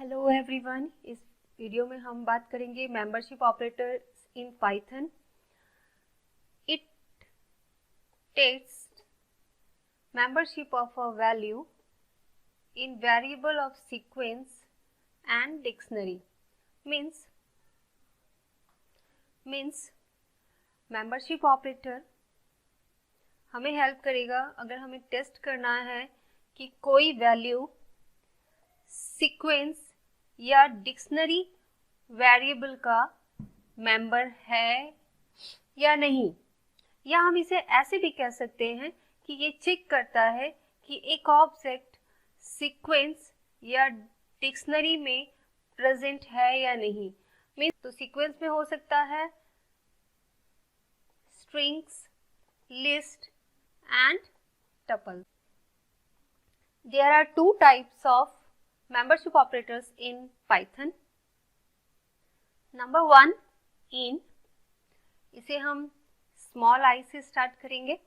Hello everyone, इस video में हम बात करेंगे membership operators in Python. It takes membership of a value in variable of sequence and dictionary means membership operator हमें help करेगा अगर हमें टेस्ट करना है कि कोई वैल्यू सीक्वेंस या डिक्शनरी वेरिएबल का मेंबर है या नहीं, या हम इसे ऐसे भी कह सकते हैं कि ये चेक करता है कि एक ऑब्जेक्ट सीक्वेंस या डिक्शनरी में प्रेजेंट है या नहीं। मीन्स तो सीक्वेंस में हो सकता है strings, list and tuple. There are two types of membership operators in Python. Number one, in, इसे हम स्मॉल आई से स्टार्ट करेंगे।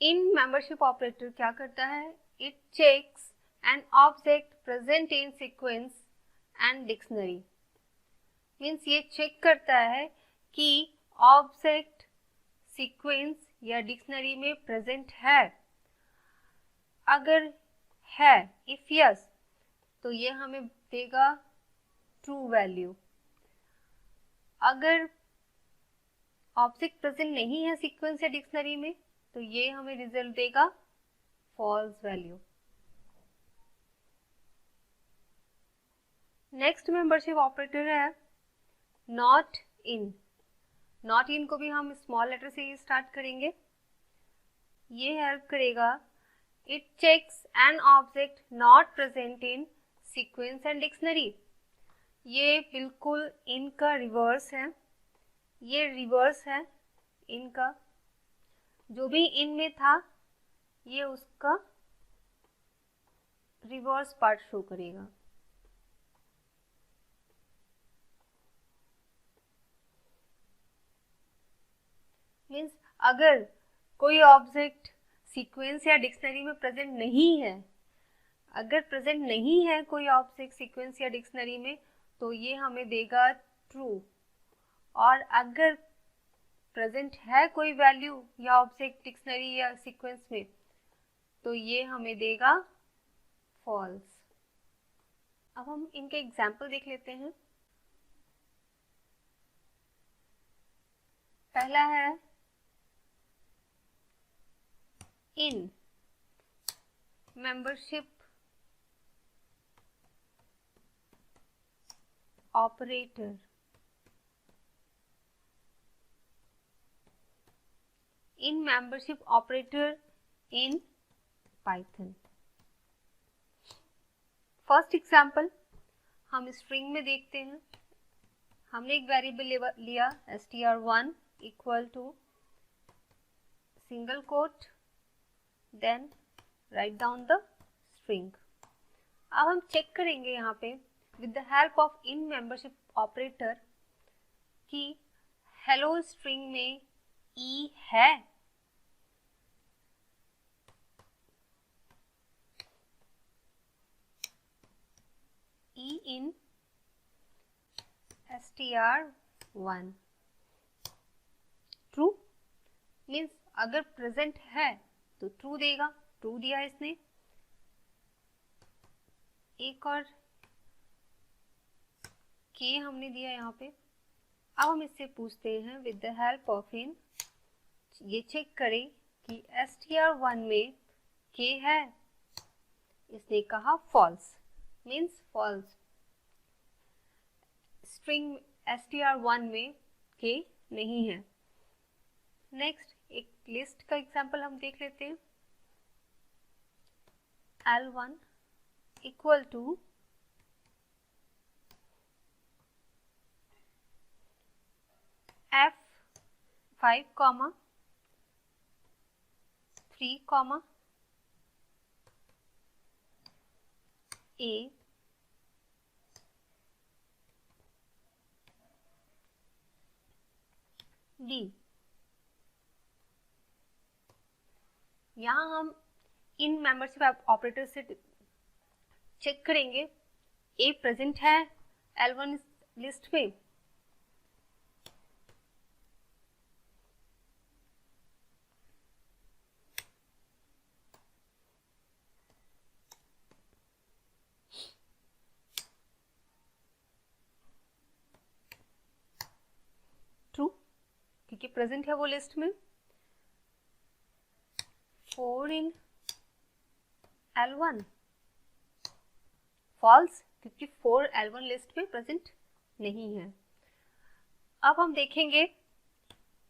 इन मेंबरशिप ऑपरेटर क्या करता है? It checks an object present in sequence and dictionary. Means ये चेक करता है कि ऑब्जेक्ट सीक्वेंस या डिक्शनरी में प्रेजेंट है। अगर है, इफ यस, तो ये हमें देगा ट्रू वैल्यू। अगर ऑब्जेक्ट प्रेजेंट नहीं है सीक्वेंस या डिक्शनरी में, तो ये हमें रिजल्ट देगा false value. Next membership operator है नॉट इन। नॉट इन को भी हम स्मॉल लेटर से ही स्टार्ट करेंगे। ये हेल्प करेगा, it checks an object not present in sequence and dictionary. ये बिल्कुल इनका रिवर्स है, ये रिवर्स है इनका। जो भी इन में था ये उसका रिवर्स पार्ट शो करेगा। मीन्स अगर कोई ऑब्जेक्ट सीक्वेंस या डिक्शनरी में प्रेजेंट नहीं है, अगर प्रेजेंट नहीं है कोई ऑब्जेक्ट सीक्वेंस या डिक्शनरी में, तो ये हमें देगा ट्रू। और अगर प्रेजेंट है कोई वैल्यू या ऑब्जेक्ट डिक्शनरी या सीक्वेंस में, तो ये हमें देगा फॉल्स। अब हम इनके एग्जाम्पल देख लेते हैं। पहला है in membership operator. In membership operator in Python. First example हम स्ट्रिंग में देखते हैं। हमने एक वेरिएबल लिया str1 equal to single quote, then write down the string. अब हम चेक करेंगे यहाँ पे with the help of in membership operator कि हेलो स्ट्रिंग में ई है। E in str1 true. Means अगर प्रेजेंट है तो ट्रू देगा, ट्रू दिया इसने। एक और के हमने दिया यहाँ पे। अब हम इससे पूछते हैं विद द हेल्प ऑफ इन, ये चेक करें कि str1 में के है। इसने कहा false, means false. String str1 में के नहीं है। नेक्स्ट एक लिस्ट का एग्जांपल हम देख लेते हैं। l1 equal to f5 comma 3 comma a d। यहाँ हम इन मेंबरशिप ऑपरेटर से चेक करेंगे ए प्रेजेंट है L1 लिस्ट में। ट्रू, क्योंकि प्रेजेंट है वो लिस्ट में। 4 इन L1, फॉल्स, क्योंकि 4 L1 लिस्ट में प्रेजेंट नहीं है। अब हम देखेंगे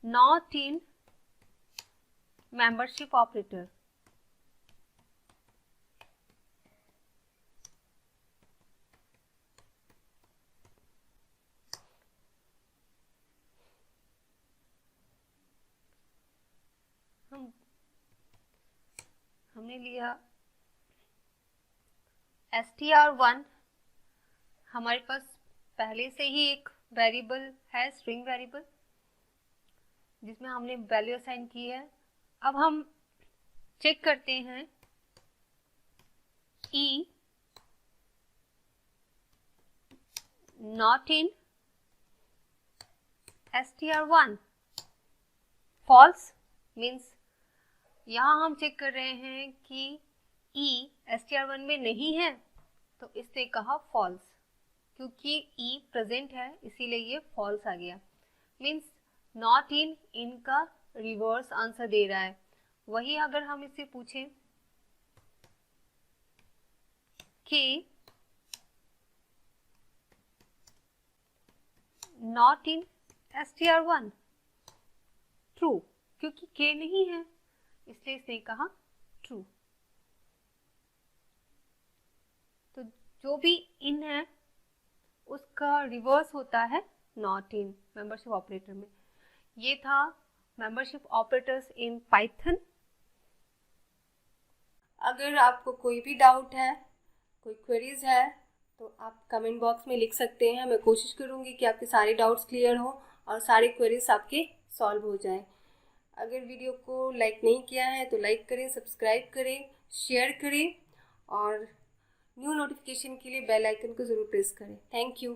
नॉट इन मेंबरशिप ऑपरेटर। हमने लिया str1, हमारे पास पहले से ही एक वेरिएबल है, स्ट्रिंग वेरिएबल, जिसमें हमने वैल्यू असाइन की है। अब हम चेक करते हैं e not in str1, false, means यहाँ हम चेक कर रहे हैं कि e str1 में नहीं है, तो इसने कहा फॉल्स, क्योंकि e प्रेजेंट है इसीलिए ये फॉल्स आ गया। मीन्स नॉट इन इनका रिवर्स आंसर दे रहा है। वही अगर हम इससे पूछें कि नॉट इन str1, ट्रू, क्योंकि k नहीं है इसलिए इसने कहा ट्रू। तो जो भी इन है उसका रिवर्स होता है नॉट इन मेंबरशिप ऑपरेटर में। ये था मेंबरशिप ऑपरेटर्स इन पाइथन। अगर आपको कोई भी डाउट है, कोई क्वेरीज है, तो आप कमेंट बॉक्स में लिख सकते हैं। मैं कोशिश करूँगी कि आपके सारे डाउट्स क्लियर हो और सारे क्वेरीज आपके सॉल्व हो जाए। अगर वीडियो को लाइक नहीं किया है तो लाइक करें, सब्सक्राइब करें, शेयर करें और न्यू नोटिफिकेशन के लिए बेल आइकन को ज़रूर प्रेस करें। Thank you.